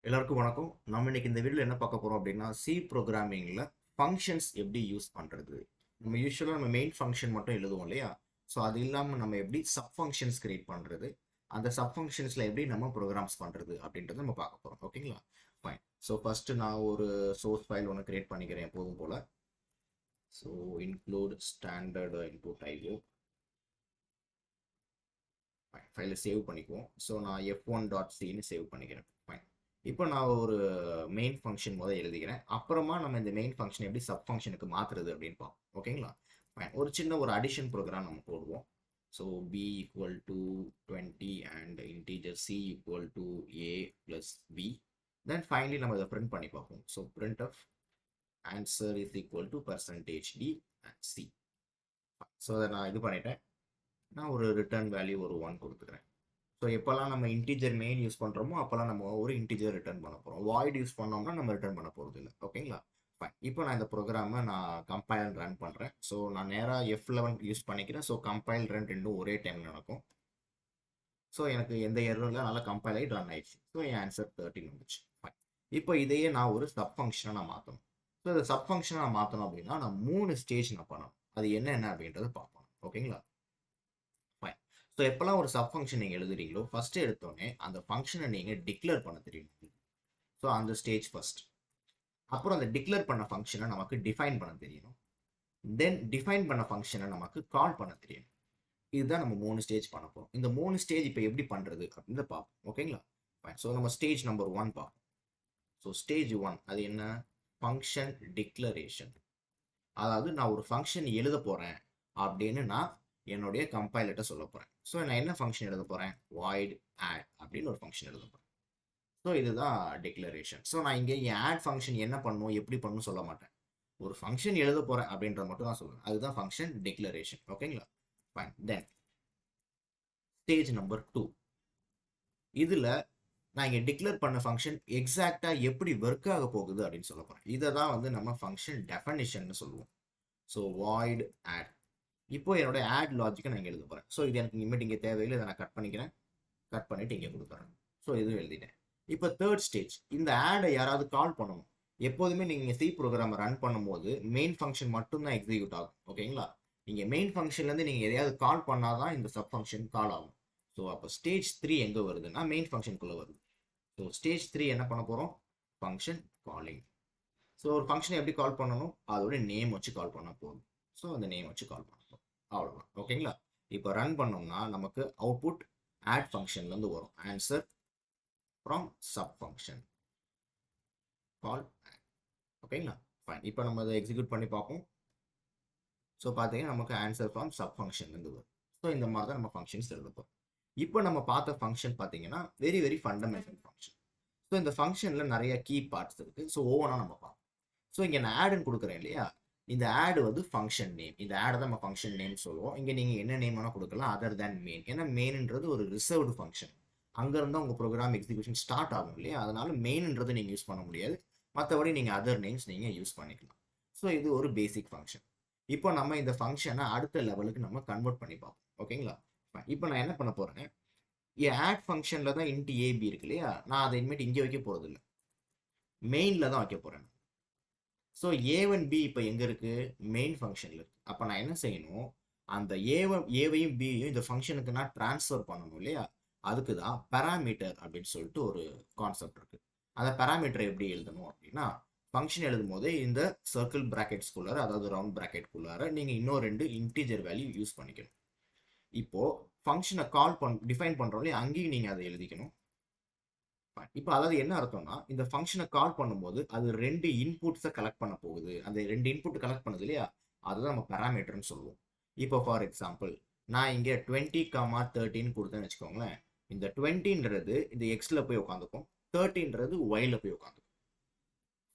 எல்லாருக்கும் வணக்கம். நம்ம இன்னைக்கு இந்த வீடியோல என்ன பார்க்க போறோம் அப்படின்னா, சி ப்ரோகிராமிங்ல ஃபங்ஷன்ஸ் எப்படி யூஸ் பண்றது? நம்ம யூசுவலா மெயின் ஃபங்ஷன் மட்டும் எழுதுவோம் இல்லையா? ஸோ அது இல்லாம நம்ம எப்படி சப் ஃபங்ஷன்ஸ் கிரியேட் பண்றது? அந்த சப் ஃபங்ஷன்ஸ்ல எப்படி நம்ம ப்ரோகிராம்ஸ் பண்றது? அப்படின்றத நம்ம பார்க்க போறோம். ஓகேங்களா? ஃபைன். ஸோ ஃபர்ஸ்ட் நான் ஒரு சோர்ஸ் ஃபைல் ஒன்று கிரியேட் பண்ணிக்கிறேன் எப்போதும் போல. So include standard input IO. ஃபைலை சேவ் பண்ணிக்குவோம். ஸோ நான் f1.cன்னு சேவ் பண்ணிக்கிறேன். ஃபைன். இப்போ நான் ஒரு மெயின் ஃபங்க்ஷன் முதல் எழுதிக்கிறேன். அப்புறமா நம்ம இந்த மெயின் ஃபங்க்ஷன் எப்படி சப் ஃபங்க்ஷனுக்கு மாற்றுறது அப்படின்னு பார்ப்போம். ஓகேங்களா? ஃபைன். ஒரு சின்ன ஒரு அடிஷன் ப்ரோக்ராம் நம்ம போடுவோம். So b equal to 20 and integer c equal to a plus b. Then finally நம்ம இதை பிரிண்ட் பண்ணி பார்ப்போம். So printf answer is equal to percentage d and c. So அதை நான் இது பண்ணிட்டேன். நான் ஒரு ரிட்டர்ன் வேல்யூ ஒரு 1 கொடுத்துக்கிறேன். ஸோ எப்போல்லாம் நம்ம இன்டீஜர் மெயின் யூஸ் பண்ணுறோமோ அப்போல்லாம் நம்ம ஒரு இன்டீஜர் ரிட்டர்ன் பண்ண போகிறோம். வாய்ட் யூஸ் பண்ணோம்னா நம்ம ரிட்டர்ன் பண்ண போகிறது இல்லை. ஓகேங்களா? ஃபைன். இப்போ நான் இந்த ப்ரோக்ராமை நான் கம்பைல் ரன் பண்ணுறேன். ஸோ நான் நேராக F11 யூஸ் பண்ணிக்கிறேன். ஸோ கம்பைல் ரன் ரெண்டும் ஒரே டைம் நடக்கும். ஸோ எனக்கு எந்த எரரும் இல்லை, நல்லா கம்பைல் ஆகி ரன் ஆயிடுச்சு. ஸோ என் ஆன்சர் 13 வந்துச்சு. ஃபைன். இப்போ இதையே நான் ஒரு சப் ஃபங்க்ஷனாக நான் மாற்றணும். ஸோ இந்த சப் ஃபங்க்ஷனாக நான் மாற்றணும் அப்படின்னா நான் 3 ஸ்டேஜ் நான் பண்ணணும். அது என்னென்ன அப்படின்றத பார்ப்போம். ஓகேங்களா? ஃபைன். ஸோ எப்போல்லாம் ஒரு சப் ஃபங்க்ஷன் நீங்கள் எழுதுறீங்களோ ஃபஸ்ட்டு எடுத்தோடனே அந்த ஃபங்க்ஷனை நீங்கள் டிக்ளேர் பண்ண தெரியும். ஸோ அந்த ஸ்டேஜ் ஃபர்ஸ்ட். அப்புறம் அந்த டிக்ளேர் பண்ண ஃபங்க்ஷனை நமக்கு டிஃபைன் பண்ண தெரியணும். தென் டிஃபைன் பண்ண ஃபங்க்ஷனை நமக்கு கால் பண்ண தெரியணும். இதுதான் நம்ம 3 ஸ்டேஜ் பண்ண போகிறோம். இந்த 3 ஸ்டேஜ் இப்போ எப்படி பண்ணுறது அப்படின்னு பார்ப்போம். ஓகேங்களா? ஃபைன். ஸோ நம்ம ஸ்டேஜ் நம்பர் 1 பார்ப்போம். ஸோ ஸ்டேஜ் 1 அது என்ன? Function declaration. அதாவது நான் ஒரு ஃபங்க்ஷன் எழுத போகிறேன் அப்படின்னு நான் என்னுடைய கம்பைலர்கிட்ட சொல்ல போகிறேன். ஸோ நான் என்ன ஃபங்க்ஷன் எழுத போகிறேன்? வாய்ட் ஆட் அப்படின்னு ஒரு ஃபங்க்ஷன் எழுத போகிறேன். ஸோ இதுதான் டிக்ளரேஷன். ஸோ நான் இங்கே என் ஆட் ஃபங்க்ஷன் என்ன பண்ணணும் எப்படி பண்ணணும் சொல்ல மாட்டேன். ஒரு ஃபங்க்ஷன் எழுத போகிறேன் அப்படின்றத மட்டும் தான் சொல்லுவேன். அதுதான் ஃபங்க்ஷன் டிக்ளரேஷன். ஓகேங்களா? ஃபைன். தென் ஸ்டேஜ் நம்பர் 2. இதில் நான் இங்கே டிக்ளேர் பண்ண ஃபங்க்ஷன் எக்ஸாக்டாக எப்படி ஒர்க் ஆக போகுது அப்படின்னு சொல்ல போகிறேன். இதை தான் வந்து நம்ம ஃபங்க்ஷன் டெஃபனிஷன் சொல்லுவோம். So void add. இப்போ என்னோட ஆட் லாஜிக்கை நான் இங்கே எழுத போகிறேன். ஸோ இது எனக்கு இனிமேட் இங்கே தேவையில்லை, இதை நான் கட் பண்ணிக்கிறேன். கட் பண்ணிவிட்டு இங்கே கொடுக்குறேன். ஸோ இதுவும் எழுதிட்டேன். இப்போ தேர்ட் ஸ்டேஜ், இந்த ஆடை யாராவது கால் பண்ணணும். எப்போதுமே நீங்கள் சி ப்ரோக்ராமை ரன் பண்ணும்போது மெயின் ஃபங்க்ஷன் மட்டும்தான் எக்ஸிக்யூட் ஆகும். ஓகேங்களா? நீங்கள் மெயின் ஃபங்க்ஷன்லேருந்து நீங்கள் எதையாவது கால் பண்ணால் தான் இந்த சப் ஃபங்க்ஷன் கால் ஆகும். ஸோ அப்போ ஸ்டேஜ் 3 எங்கே வருதுன்னா மெயின் ஃபங்க்ஷனுக்குள்ளே வருது. ஸோ ஸ்டேஜ் 3 என்ன பண்ண போகிறோம்? Function calling. ஸோ ஒரு ஃபங்க்ஷனை எப்படி கால் பண்ணணும்? அதோட நேம் வச்சு கால் பண்ணால் போதும். ஸோ அந்த நேம் வச்சு கால் பண்ணணும். அவ்வளோதான். ஓகேங்களா? இப்போ ரன் பண்ணோம்னா நமக்கு அவுட்புட் ஆட் ஃபங்க்ஷன்லேருந்து வரும். ஆன்சர் ஃப்ரம் சப் ஃபங்க்ஷன் கால். ஓகேங்களா? ஃபைன். இப்போ நம்ம அதை எக்ஸிக்யூட் பண்ணி பார்ப்போம். ஸோ பார்த்தீங்கன்னா நமக்கு ஆன்சர் ஃப்ரம் சப் ஃபங்க்ஷன்லேருந்து வரும். ஸோ இந்த மாதிரி தான் நம்ம ஃபங்க்ஷன்ஸ் எழுதப்போம். இப்போ நம்ம பார்த்த ஃபங்க்ஷன் பார்த்தீங்கன்னா very very fundamental function. So இந்த ஃபங்க்ஷனில் நிறைய கீ பார்ட்ஸ் இருக்குது. ஸோ ஒவ்வொன்றா நம்ம பார்ப்போம். ஸோ இங்கே நான் ஆடுன்னு கொடுக்குறேன் இல்லையா? இந்த ஆடு வந்து ஃபங்க்ஷன் நேம். இந்த ஆடை தான் நம்ம ஃபங்க்ஷன் நேம் சொல்லுவோம். இங்கே நீங்கள் என்ன நேம் வேணால் கொடுக்கலாம் அதர் தேன் மெயின். ஏன்னா மெயின்ன்றது ஒரு ரிசர்வ்டு ஃபங்க்ஷன். அங்கேருந்து உங்கள் ப்ரோக்ராம் எக்ஸிக்யூஷன் ஸ்டார்ட் ஆகும் இல்லையா? அதனால மெயின்ன்றது நீங்கள் யூஸ் பண்ண முடியாது. மற்றபடி நீங்கள் அதர் நேம்ஸ் நீங்கள் யூஸ் பண்ணிக்கலாம். ஸோ இது ஒரு பேசிக் ஃபங்க்ஷன். இப்போ நம்ம இந்த ஃபங்க்ஷனை அடுத்த லெவலுக்கு நம்ம கன்வெர்ட் பண்ணி பார்ப்போம். ஓகேங்களா? இப்போ நான் என்ன பண்ண போகிறேன்? என் ஆட் ஃபங்க்ஷனில் தான் இன்ட் ஏபி இருக்கு இல்லையா? நான் அதை இனிமேட்டு இங்கே வைக்க போகிறது இல்லை, மெயினில் தான் வைக்க போகிறேன். ஸோ A1 B இப்போ எங்கே இருக்குது? மெயின் ஃபங்க்ஷனில் இருக்குது. அப்போ நான் என்ன செய்யணும்? அந்த ஏவையும் பியையும் இந்த ஃபங்க்ஷனுக்கு நான் ட்ரான்ஸ்ஃபர் பண்ணணும் இல்லையா? அதுக்கு தான் பேராமீட்டர் அப்படின்னு சொல்லிட்டு ஒரு கான்செப்ட் இருக்குது. அந்த பேராமீட்டரை எப்படி எழுதணும் அப்படின்னா, ஃபங்க்ஷன் எழுதும் போதே இந்த சர்க்கிள் ப்ராக்கெட்ஸ்குள்ளார, அதாவது ரவுண்ட் ப்ராக்கெட்குள்ளார நீங்கள் இன்னும் 2 இன்டீஜர் வேல்யூ யூஸ் பண்ணிக்கணும். இப்போது ஃபங்க்ஷனை டிஃபைன் பண்ணுறோம் இல்லையா? அங்கேயும் நீங்கள் அதை எழுதிக்கணும். இப்போ அதாவது என்ன அர்த்தம்னா, இந்த ஃபங்க்ஷனை கால் பண்ணும்போது அது 2 இன்புட்ஸை கலெக்ட் பண்ண போகுது. அந்த 2 இன்புட் கலெக்ட் பண்ணுது இல்லையா? அதுதான் நம்ம பேராமீட்டர்னு சொல்லுவோம். இப்போ ஃபார் எக்ஸாம்பிள் நான் இங்கே 20,13 கொடுத்தேன்னு வச்சுக்கோங்களேன். இந்த 20ன்றது இந்த எக்ஸில் போய் உட்காந்துக்கும், 30ன்றது ஒய்ல போய் உட்காந்துக்கும்.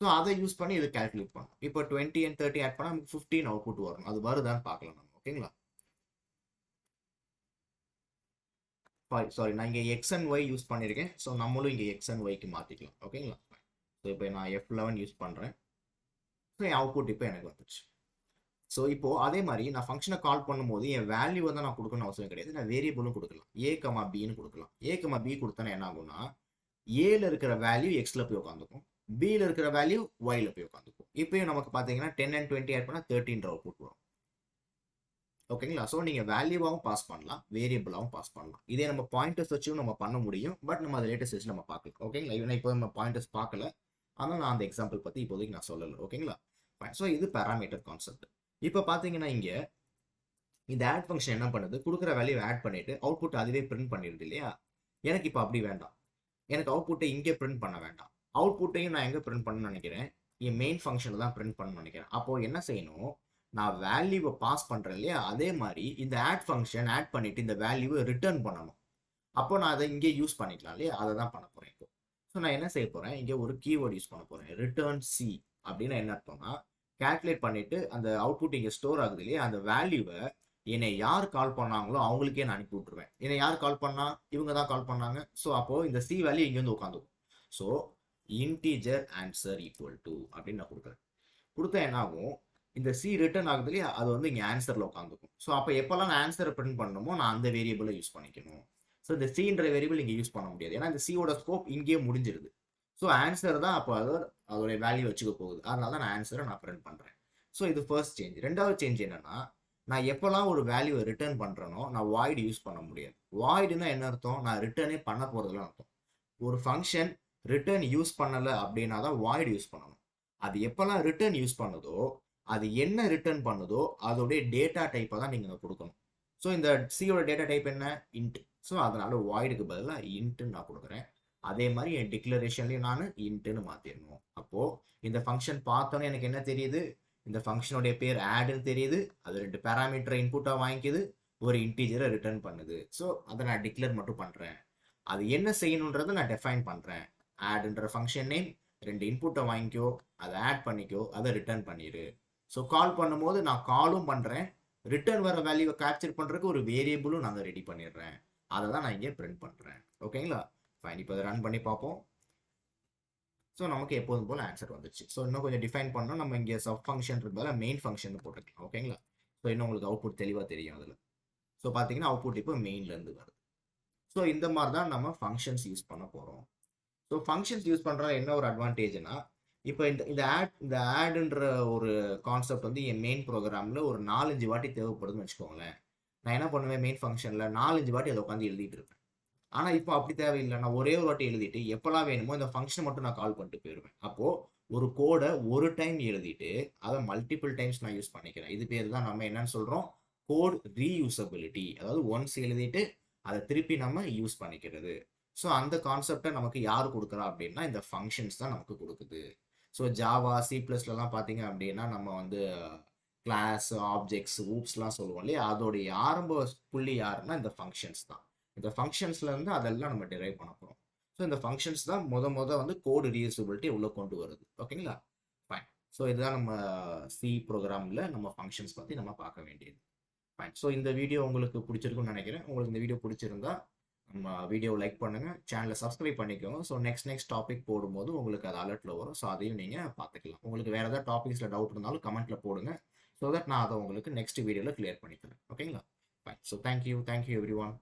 ஸோ அதை யூஸ் பண்ணி இதை கால்குலேட் பண்ணும். இப்போ 20 and 30 ஆட் பண்ணால் நமக்கு 15 அவுட்புட் வரணும். அது வருதான்னு பார்க்கலாம் நம்ம. ஓகேங்களா? சாரி, நான் இங்கே எக்ஸ் அண்ட் ஒய் யூஸ் பண்ணியிருக்கேன். ஸோ நம்மளும் இங்கே எக்ஸ் அண்ட் ஒய்க்கு மாற்றிக்கலாம். ஓகேங்களா? ஸோ இப்போ நான் F11 யூஸ் பண்ணுறேன். ஸோ என் அவுட்புட் இப்போ எனக்கு வந்துச்சு. ஸோ இப்போது அதே மாதிரி நான் ஃபங்க்ஷனை கால் பண்ணும்போது என் வேல்யூவை தான் நான் கொடுக்கணும்னு அவசியம் கிடையாது. நான் வேரியபிளும் கொடுக்கலாம். A, Bன்னு கொடுக்கலாம். A, B கொடுத்தனா என்ன ஆகும்னா, ஏல இருக்கிற வேல்யூ எக்ஸ்ல போய் உட்காந்துக்கும், பில இருக்கிற வேல்யூ ஒய்ல போய் உட்காந்துக்கும். இப்பயும் நமக்கு பார்த்தீங்கன்னா 10 and 20 ஆட் பண்ணால் 13 அவுட்புட் வரும். ஓகேங்களா? ஸோ நீங்கள் வேல்யூவாகவும் பாஸ் பண்ணலாம், வேரியபிளாகவும் பாஸ் பண்ணலாம். இதே நம்ம பாயிண்டர்ஸ் வச்சும் நம்ம பண்ண முடியும். பட் நம்ம அதை லேட்டஸ்ட் வச்சு நம்ம பார்க்கலாம். ஓகேங்களா? இவனை இப்போ நம்ம பாயிண்டர்ஸ் பார்க்கல, ஆனால் நான் அந்த எக்ஸாம்பிள் பற்றி இப்போதைக்கு நான் சொல்லலை. ஓகேங்களா? ஸோ இது பேராமீட்டர் கான்செப்ட். இப்போ பார்த்தீங்கன்னா இங்கே இந்த ஆட் ஃபங்க்ஷன் என்ன பண்ணுது, கொடுக்குற வேல்யூ ஆட் பண்ணிட்டு அவுட்புட் அதுவே பிரிண்ட் பண்ணிடுது இல்லையா? எனக்கு இப்போ அப்படி வேண்டாம். எனக்கு அவுட்புட்டை இங்கே பிரிண்ட் பண்ண வேண்டாம். அவுட்புட்டையும் நான் எங்கே பிரிண்ட் பண்ணணும்னு நினைக்கிறேன், என் மெயின் ஃபங்க்ஷனில் தான் பிரிண்ட் பண்ணணும்னு நினைக்கிறேன். அப்போ என்ன செய்யணும், நான் வேல்யூவை பாஸ் பண்ணுறேன் இல்லையா, அதே மாதிரி இந்த ஆட் ஃபங்க்ஷன் ஆட் பண்ணிட்டு இந்த வேல்யூவை ரிட்டர்ன் பண்ணணும். அப்போ நான் அதை இங்கே யூஸ் பண்ணிக்கலாம் இல்லையா, அதை தான் பண்ண போகிறேன் இப்போ. ஸோ நான் என்ன செய்ய போகிறேன், இங்கே ஒரு கீவேர்டு யூஸ் பண்ண போகிறேன், ரிட்டர்ன் சி அப்படின்னு. என்ன அர்த்தம்னா, கால்குலேட் பண்ணிட்டு அந்த அவுட்புட் இங்கே ஸ்டோர் ஆகுது இல்லையா, அந்த வேல்யூவை என்னை யார் கால் பண்ணாங்களோ அவங்களுக்கே நான் அனுப்பி விட்டுருவேன். என்னை யார் கால் பண்ணா, இவங்க தான் கால் பண்ணாங்க. ஸோ அப்போ இந்த சி வேல்யூ இங்கே வந்து உட்காந்துக்கும். So integer answer equal to அப்படின்னு நான் கொடுக்குறேன். கொடுத்தா என்ன ஆகும், இந்த சி ரிட்டர்ன் ஆகுது இல்லையா, அது வந்து இங்கே ஆன்சரில் உட்காந்துக்கும். ஸோ அப்போ எப்போல்லாம் நான் ஆன்சரை பிரிண்ட் பண்ணணுமோ நான் அந்த வேரியபிளை யூஸ் பண்ணிக்கணும். ஸோ இந்த சின்ற வேரியபிள் இங்கே யூஸ் பண்ண முடியாது, ஏன்னா இந்த சியோட ஸ்கோப் இங்கேயே முடிஞ்சிருது. ஸோ ஆன்சர் தான் அப்போ அதோடைய வேல்யூ வச்சுக்க போகுது. அதனால தான் நான் ஆன்சரை நான் பிரிண்ட் பண்ணுறேன். ஸோ இது ஃபர்ஸ்ட் சேஞ்ச். ரெண்டாவது சேஞ்ச் என்னன்னா, நான் எப்போல்லாம் ஒரு வேல்யூவை ரிட்டர்ன் பண்ணுறேனோ நான் வாய்டு யூஸ் பண்ண முடியாது. வாய்டுனா என்ன அர்த்தம், நான் ரிட்டர்னே பண்ண போகிறதுலாம் அர்த்தம். ஒரு ஃபங்க்ஷன் ரிட்டர்ன் யூஸ் பண்ணலை அப்படின்னா தான் வாய்டு யூஸ் பண்ணணும். அது எப்போல்லாம் ரிட்டர்ன் யூஸ் பண்ணுதோ, அது என்ன ரிட்டர்ன் பண்ணுதோ அதோடைய டேட்டா டைப்பை தான் நீங்கள் கொடுக்கணும். ஸோ இந்த சியோட டேட்டா டைப் என்ன, இன்ட். ஸோ அதனால வாய்டுக்கு பதிலாக இன்ட்டுன்னு நான் கொடுக்குறேன். அதே மாதிரி என் டிக்ளரேஷன்லையும் நான் இன்ட்டுன்னு மாற்றிடணும். அப்போது இந்த ஃபங்க்ஷன் பார்த்தோன்னே எனக்கு என்ன தெரியுது, இந்த ஃபங்க்ஷனுடைய பேர் ஆடுன்னு தெரியுது. அது 2 பேராமீட்டரை இன்புட்டாக வாங்கிக்குது, ஒரு இன்டீஜரை ரிட்டர்ன் பண்ணுது. ஸோ அதை நான் டிக்ளேர் மட்டும் பண்ணுறேன். அது என்ன செய்யணுன்றதை நான் டெஃபைன் பண்ணுறேன். ஆடுன்ற ஃபங்க்ஷன் நேம், 2 இன்புட்டை வாங்கிக்கோ, அதை ஆட் பண்ணிக்கோ, அதை ரிட்டர்ன் பண்ணிடு. ஸோ கால் பண்ணும்போது நான் காலும் பண்ணுறேன், ரிட்டர்ன் வர வேல்யூவை கேப்சர் பண்ணுறதுக்கு ஒரு வேரியபிளும் நாங்கள் ரெடி பண்ணிடுறேன். அதை தான் நான் இங்கே பிரிண்ட் பண்ணுறேன். ஓகேங்களா? ஃபைன். இப்போ அதை ரன் பண்ணி பார்ப்போம். ஸோ நமக்கு எப்போதும் போல் ஆன்சர் வந்துச்சு. ஸோ இன்னும் கொஞ்சம் டிஃபைன் பண்ணோம், நம்ம இங்கே சப் ஃபங்க்ஷன் இருந்தாலும் மெயின் ஃபங்க்ஷன் போட்டுக்கலாம். ஓகேங்களா? ஸோ இன்னும் உங்களுக்கு அவுட்புட் தெளிவாக தெரியும் அதில். ஸோ பார்த்தீங்கன்னா அவுட்புட் இப்போ மெயின்லேருந்து வருது. ஸோ இந்த மாதிரி தான் நம்ம ஃபங்க்ஷன்ஸ் யூஸ் பண்ண போகிறோம். ஸோ ஃபங்க்ஷன்ஸ் யூஸ் பண்ணுறது என்ன ஒரு அட்வான்டேஜ்னா, இப்போ இந்த ஆடுன்ற ஒரு கான்செப்ட் வந்து என் மெயின் ப்ரோக்ராமில் ஒரு 4-5 வாட்டி தேவைப்படுதுன்னு வச்சுக்கோங்களேன். நான் என்ன பண்ணுவேன், மெயின் ஃபங்க்ஷனில் 4-5 வாட்டி அதை உட்காந்து எழுதிட்டு இருப்பேன். ஆனால் இப்போ அப்படி தேவையில்லை, நான் ஒரே ஒரு வாட்டி எழுதிட்டு எப்போல்லாம் வேணுமோ இந்த ஃபங்க்ஷனை மட்டும் நான் கால் பண்ணிட்டு போயிடுவேன். அப்போது ஒரு கோடை ஒரு டைம் எழுதிட்டு அதை மல்டிபிள் டைம்ஸ் நான் யூஸ் பண்ணிக்கிறேன். இது பேர் தான் நம்ம என்னன்னு சொல்கிறோம், கோட் ரீயூசபிலிட்டி. அதாவது ஒன்ஸ் எழுதிட்டு அதை திருப்பி நம்ம யூஸ் பண்ணிக்கிறது. ஸோ அந்த கான்செப்டை நமக்கு யார் கொடுக்குறா அப்படின்னா இந்த ஃபங்க்ஷன்ஸ் தான் நமக்கு கொடுக்குது. ஸோ ஜாவா C++லாம் பார்த்தீங்க அப்படின்னா நம்ம வந்து கிளாஸ், ஆப்ஜெக்ட்ஸ், ஊப்ஸ்லாம் சொல்லுவோம் இல்லையா, அதோடைய ஆரம்ப புள்ளி யாருன்னா இந்த ஃபங்க்ஷன்ஸ் தான். இந்த ஃபங்க்ஷன்ஸ்லேருந்து அதெல்லாம் நம்ம டிரைவ் பண்ண போகிறோம். ஸோ இந்த ஃபங்க்ஷன்ஸ் தான் வந்து கோடு ரீயூசபிலிட்டி உள்ள கொண்டு வருது. ஓகேங்களா? ஃபைன். ஸோ இதுதான் நம்ம சி ப்ரோக்ராமில் நம்ம ஃபங்க்ஷன்ஸ் பற்றி நம்ம பார்க்க வேண்டியது. ஃபைன். ஸோ இந்த வீடியோ உங்களுக்கு பிடிச்சிருக்குன்னு நினைக்கிறேன். உங்களுக்கு இந்த வீடியோ பிடிச்சிருந்தா நம்ம வீடியோவை லைக் பண்ணுங்கள், சேனலை சப்ஸ்கிரைப் பண்ணிக்கோங்க. ஸோ நெக்ஸ்ட் டாபிக் போடும்போது உங்களுக்கு அது அலர்ட்டில் வரும். ஸோ அதையும் நீங்கள் பார்த்துக்கலாம். உங்களுக்கு வேறு ஏதாவது டாபிக்ஸில் டவுட் இருந்தாலும் கமெண்ட்டில் போடுங்க. ஸோ தட் நான் அதை உங்களுக்கு நெக்ஸ்ட் வீடியோவில் கிளியர் பண்ணிக்கிறேன். ஓகேங்களா? Fine. So thank you every one.